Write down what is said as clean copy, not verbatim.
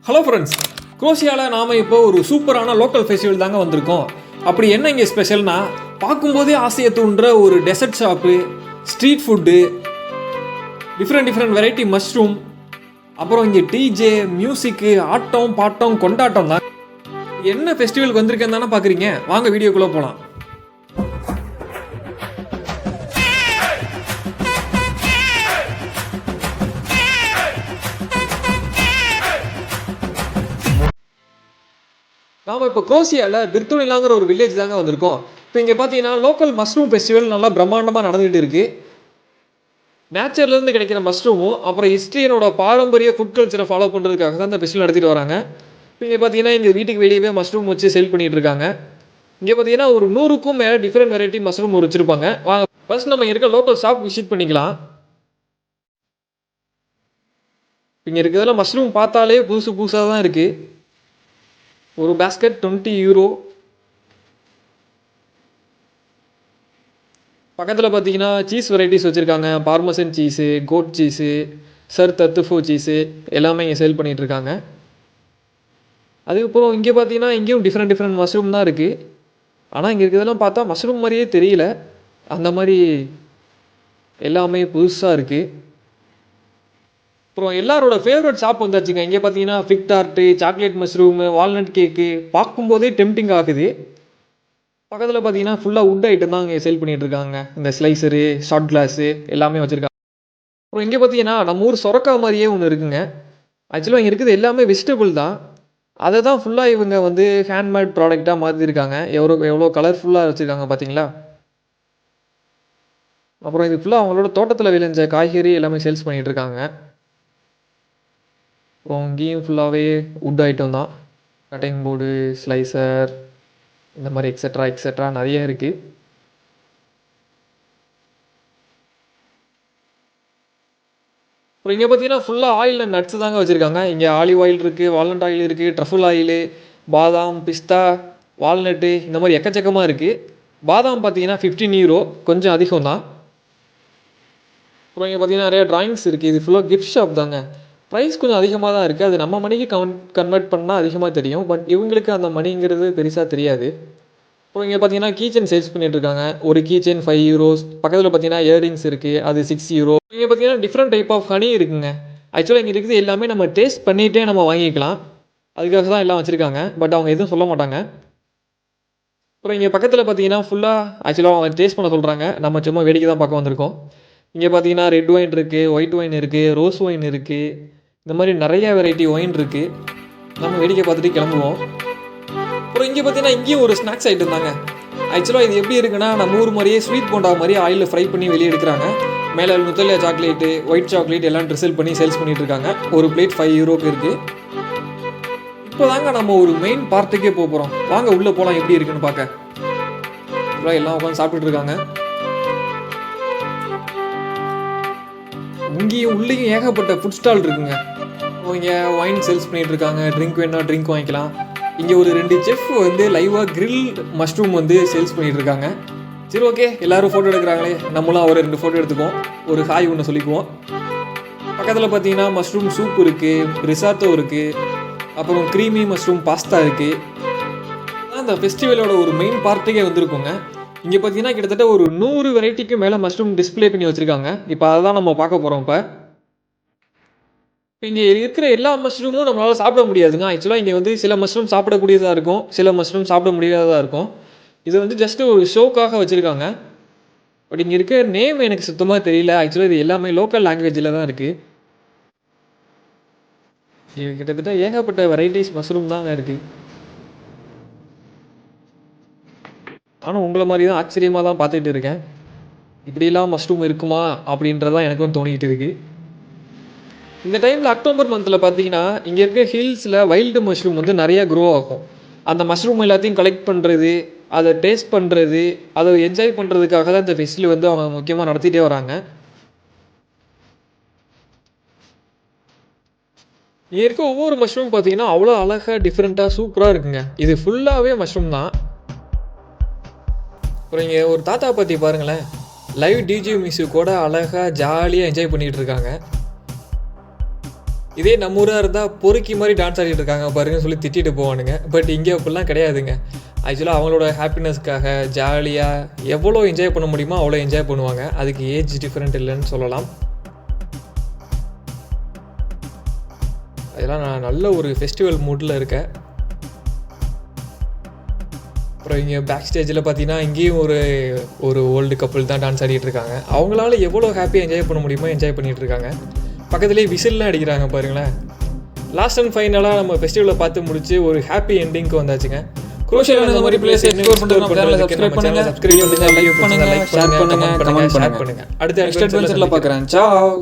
Hello friends, குரோஷியாவில் நாம் இப்போ ஒரு சூப்பரான லோக்கல் ஃபெஸ்டிவல் தாங்க வந்திருக்கோம். அப்படி என்ன இங்கே ஸ்பெஷல்னா, பார்க்கும்போதே ஆசையை தூண்டுற ஒரு dessert shop, street food, different variety mushroom, அப்புறம் இங்கே டிஜே, மியூசிக்கு, ஆட்டம் பாட்டம் கொண்டாட்டம் தான். என்ன ஃபெஸ்டிவலுக்கு வந்திருக்கேன்னு தானே பார்க்குறீங்க. வாங்க வீடியோக்குள்ளே போகலாம். நாம் இப்போ குரோஷியாவில் பிர்துனிலாங்கிற ஒரு வில்லேஜ் தாங்க வந்திருக்கோம். இப்போ இங்கே பார்த்தீங்கன்னா லோக்கல் மஷ்ரூம் ஃபெஸ்டிவல் நல்லா பிரம்மாண்டமாக நடந்துகிட்டு இருக்குது. நேச்சர்லேருந்து கிடைக்கிற மஷ்ரூமும் அப்புறம் ஹிஸ்ட்ரியனோட பாரம்பரிய ஃபுட் கல்ச்சரை ஃபாலோ பண்ணுறதுக்காக தான் இந்த ஃபெஸ்டிவல் நடத்திட்டு வராங்க. இப்போ இங்கே பார்த்தீங்கன்னா இங்கே வீட்டுக்கு வெளியவே மஷ்ரூம் வச்சு சேல் பண்ணிகிட்டு இருக்காங்க. இங்கே பார்த்தீங்கன்னா ஒரு 100க்கும் மேலே டிஃப்ரெண்ட் வெரைட்டி மஷ்ரூம் வச்சுருப்பாங்க. வாங்க ஃபர்ஸ்ட் நம்ம இருக்க லோக்கல் ஷாப் விசிட் பண்ணிக்கலாம். இங்கே இருக்கிறதெல்லாம் மஷ்ரூம் பார்த்தாலே புதுசாக தான் இருக்குது. ஒரு பேஸ்கெட் 20 யூரோ. பக்கத்தில் பார்த்தீங்கன்னா சீஸ் வெரைட்டிஸ் வச்சுருக்காங்க. பார்மசன் சீஸு, கோட் சீஸு, சர் தத்துஃபோ சீஸு எல்லாமே இங்கே சேல் பண்ணிகிட்ருக்காங்க. அதுக்கப்புறம் இங்கே பார்த்தீங்கன்னா இங்கேயும் டிஃப்ரெண்ட் மஷ்ரூம் தான் இருக்குது. ஆனால் இங்கே இருக்கிறதெல்லாம் பார்த்தா மஷ்ரூம் மாதிரியே தெரியல. அந்த மாதிரி எல்லாமே புதுசாக இருக்குது. அப்புறம் எல்லாரோட ஃபேவரட் ஷாப் வந்தாச்சுங்க. இங்கே பார்த்தீங்கன்னா ஃபிக் டார்ட்டு, சாக்லேட் மஷ்ரூமு, வால்நட் கேக்கு பார்க்கும்போதே டெம்டிங் ஆகுது. பக்கத்தில் பார்த்தீங்கன்னா ஃபுல்லாக வுட் ஐட்டம் தான் இங்கே சேல் பண்ணிகிட்ருக்காங்க. இந்த ஸ்லைசரு, ஷார்ட் கிளாஸு எல்லாமே வச்சுருக்காங்க. அப்புறம் இங்கே பார்த்தீங்கன்னா நம்ம ஊர் சொரக்கா மாதிரியே ஒன்று இருக்குங்க. ஆக்சுவலாக இங்கே இருக்குது எல்லாமே வெஜிடபிள் தான். அதை தான் ஃபுல்லாக இவங்க ஹேண்ட்மேட் ப்ராடக்டாக மாற்றிருக்காங்க. எவ்வளோ கலர்ஃபுல்லாக வச்சுருக்காங்க பார்த்தீங்களா. அப்புறம் இது ஃபுல்லாக அவங்களோட தோட்டத்தில் விளைஞ்ச காய்கறி எல்லாமே சேல்ஸ் பண்ணிகிட்ருக்காங்க. அப்புறம் இங்கேயும் ஃபுல்லாகவே வுட் ஐட்டம் தான். கட்டிங் போர்டு, ஸ்லைசர், இந்த மாதிரி எக்ஸெட்ரா நிறைய இருக்குது. அப்புறம் இங்கே பார்த்தீங்கன்னா ஃபுல்லாக ஆயில் அண்ட் நட்ஸ் தாங்க வச்சுருக்காங்க. இங்கே ஆலிவ் ஆயில் இருக்குது, வால்நட் ஆயில் இருக்குது, ட்ரஃபுல் ஆயிலு, பாதாம், பிஸ்தா, வால்நட்டு இந்த மாதிரி எக்கச்சக்கமாக இருக்குது. பாதாம் பார்த்தீங்கன்னா 15 யூரோ, கொஞ்சம் அதிகம் தான். அப்புறம் இங்கே பார்த்தீங்கன்னா நிறைய ட்ராயிங்ஸ் இருக்குது. இது ஃபுல்லாக கிஃப்ட் ஷாப் தாங்க. ப்ரைஸ் கொஞ்சம் அதிகமாக தான் இருக்குது. அது நம்ம மணிக்கு கன்வெர்ட் பண்ணால் அதிகமாக தெரியும். பட் இவங்களுக்கு அந்த மணிங்கிறது பெருசாக தெரியாது. அப்புறம் இங்கே பார்த்தீங்கன்னா கீச்செயின் சேல்ஸ் பண்ணிகிட்ருக்காங்க. ஒரு கீச்செயின் 5 யூரோஸ். பக்கத்தில் பார்த்தீங்கன்னா இயரிங்ஸ் இருக்குது, அது 6 யூரோ. இங்கே பார்த்தீங்கன்னா டிஃப்ரெண்ட் டைப் ஆஃப் ஹனி இருக்குங்க. ஆக்சுவலாக இங்கே இருக்குது எல்லாமே நம்ம டேஸ்ட் பண்ணிகிட்டே நம்ம வாங்கிக்கலாம். அதுக்காக தான் எல்லாம் வச்சுருக்காங்க. பட் அவங்க எதுவும் சொல்ல மாட்டாங்க. அப்புறம் இங்கே பக்கத்தில் பார்த்தீங்கன்னா ஃபுல்லாக ஆக்சுவலாக அவங்க டேஸ்ட் பண்ண சொல்கிறாங்க. நம்ம சும்மா வேடிக்கை தான் பார்க்க வந்திருக்கோம். இங்கே பார்த்தீங்கன்னா ரெட் ஒயின் இருக்குது, ஒயிட் ஒயின் இருக்குது, ரோஸ் ஒயின் இருக்குது. இந்த மாதிரி நிறைய வெரைட்டி ஒயின் இருக்குது. நம்ம வேடிக்கை பார்த்துட்டு கிளம்புவோம். அப்புறம் இங்கே பார்த்தீங்கன்னா இங்கேயும் ஒரு ஸ்நாக்ஸ் ஐட்டம் தாங்க. ஆக்சுவலாக இது எப்படி இருக்குன்னா நம்ம ஊர் மாதிரியே ஸ்வீட் போண்டா மாதிரி ஆயிலில் ஃப்ரை பண்ணி வெளியே எடுக்கிறாங்க. மேலே நுத்தலியா சாக்லேட்டு, ஒயிட் சாக்லேட் எல்லாம் ட்ரிசல் பண்ணி சேல்ஸ் பண்ணிகிட்டு இருக்காங்க. ஒரு பிளேட் 5 யூரோக்கு இருக்குது. இப்போ தாங்க நம்ம ஒரு மெயின் பார்ட்டுக்கே போகிறோம். வாங்க உள்ளே போகலாம் எப்படி இருக்குன்னு பார்க்க. எல்லாம் உட்காந்து சாப்பிட்டுட்டு இருக்காங்க. இங்கேயும் உள்ளேயும் ஏகப்பட்ட ஃபுட் ஸ்டால் இருக்குங்க. இங்கே ஒயின் சேல்ஸ் பண்ணிகிட்டு இருக்காங்க. ட்ரிங்க் வேணா ட்ரிங்க் வாங்கிக்கலாம். இங்கே ஒரு 2 செஃப் லைவாக கிரில் மஷ்ரூம் சேல்ஸ் பண்ணிகிட்டு இருக்காங்க. சரி, ஓகே, எல்லோரும் ஃபோட்டோ எடுக்கிறாங்களே, நம்மளும் ஒரு 2 ஃபோட்டோ எடுத்துக்குவோம். ஒரு ஹாய் ஒன்று சொல்லிக்குவோம். பக்கத்தில் பார்த்தீங்கன்னா மஷ்ரூம் சூப் இருக்குது, ரிசாத்தோ இருக்குது, அப்புறம் க்ரீமி மஷ்ரூம் பாஸ்தா இருக்குது. அந்த ஃபெஸ்டிவலோட ஒரு மெயின் பார்ட்டுக்கே வந்திருக்குங்க. இங்கே பார்த்தீங்கன்னா கிட்டத்தட்ட ஒரு 100 வெரைட்டிக்கு மேலே மஷ்ரூம் டிஸ்பிளே பண்ணி வச்சுருக்காங்க. இப்போ அதை தான் நம்ம பார்க்க போகிறோம். இப்போ இங்கே இருக்கிற எல்லா மஷ்ரூமும் நம்மளால் சாப்பிட முடியாதுங்க. ஆக்சுவலாக இங்கே சில மஷ்ரூம் சாப்பிடக்கூடியதாக இருக்கும், சில மஷ்ரூம் சாப்பிட முடியாததாக இருக்கும். இது ஜஸ்ட்டு ஒரு ஷோக்காக வச்சுருக்காங்க. பட் இங்கே இருக்க நேம் எனக்கு சுத்தமாக தெரியல. ஆக்சுவலாக இது எல்லாமே லோக்கல் லாங்குவேஜில் தான் இருக்குது. இது கிட்டத்தட்ட ஏகப்பட்ட வெரைட்டிஸ் மஷ்ரூம் தாங்க இருக்குது. ஆனால் உங்களை மாதிரி தான் ஆச்சரியமாக தான் பார்த்துட்டு இருக்கேன். இப்படிலாம் மஷ்ரூம் இருக்குமா அப்படின்றதான் எனக்கும் தோணிக்கிட்டு இருக்குது. இந்த டைமில் அக்டோபர் மந்தில் பார்த்தீங்கன்னா இங்கே இருக்க ஹில்ஸில் வைல்டு மஷ்ரூம் நிறையா க்ரோ ஆகும். அந்த மஷ்ரூம் எல்லாத்தையும் கலெக்ட் பண்ணுறது, அதை டேஸ்ட் பண்ணுறது, அதை என்ஜாய் பண்ணுறதுக்காக தான் இந்த ஃபெஸ்டிவல் அவங்க முக்கியமாக நடத்திட்டே வராங்க. இங்கே இருக்க ஒவ்வொரு மஷ்ரூம் பார்த்தீங்கன்னா அவ்வளோ அழகாக டிஃப்ரெண்ட்டாக சூப்பராக இருக்குங்க. இது ஃபுல்லாகவே மஷ்ரூம் தான். அப்புறம் இங்கே ஒரு தாத்தா பற்றி பாருங்களேன், லைவ் டிஜே மியூசிக் கூட அழகாக ஜாலியாக என்ஜாய் பண்ணிகிட்டு இருக்காங்க. இதே நம்ம ஊராக இருந்தால் பொறுக்கி மாதிரி டான்ஸ் ஆடிட்டு இருக்காங்க பாருங்கன்னு சொல்லி திட்டிட்டு போவானுங்க. பட் இங்கே அப்படிலாம் கிடையாதுங்க. ஆக்சுவலாக அவங்களோட ஹாப்பினஸ்க்காக ஜாலியாக எவ்வளோ என்ஜாய் பண்ண முடியுமோ அவ்வளோ என்ஜாய் பண்ணுவாங்க. அதுக்கு ஏஜ் டிஃப்ரெண்ட் இல்லைன்னு சொல்லலாம். அதெல்லாம் நான் நல்ல ஒரு ஃபெஸ்டிவல் மூடில் இருக்கேன். அப்புறம் இங்கே பேக் ஸ்டேஜில் பார்த்தீங்கன்னா இங்கேயும் ஒரு ஓல்டு கப்புள் தான் டான்ஸ் ஆடிட்டு இருக்காங்க. அவங்களால எவ்வளோ ஹாப்பியாக என்ஜாய் பண்ண முடியுமோ என்ஜாய் பண்ணிகிட்டு இருக்காங்க. பக்கத்துலேயே விசில்லாம் அடிக்கிறாங்க பாருங்களேன். லாஸ்ட் அண்ட் ஃபைனலாக நம்ம ஃபெஸ்டிவலை பார்த்து முடிச்சு ஒரு ஹாப்பி எண்டிங்க்கு வந்தாச்சுங்க. குரூஷியலான இந்த மாதிரி பிளேஸ் எக்ஸ்ப்ளோர் பண்ணுறதுக்கு சப்ஸ்கிரைப் பண்ணுங்க, லைக் பண்ணுங்க, ஷேர் பண்ணுங்க, கமெண்ட் பண்ணுங்க. அடுத்த நெக்ஸ்ட் அட்வென்ச்சரில் பார்க்குறேன். சாவ்.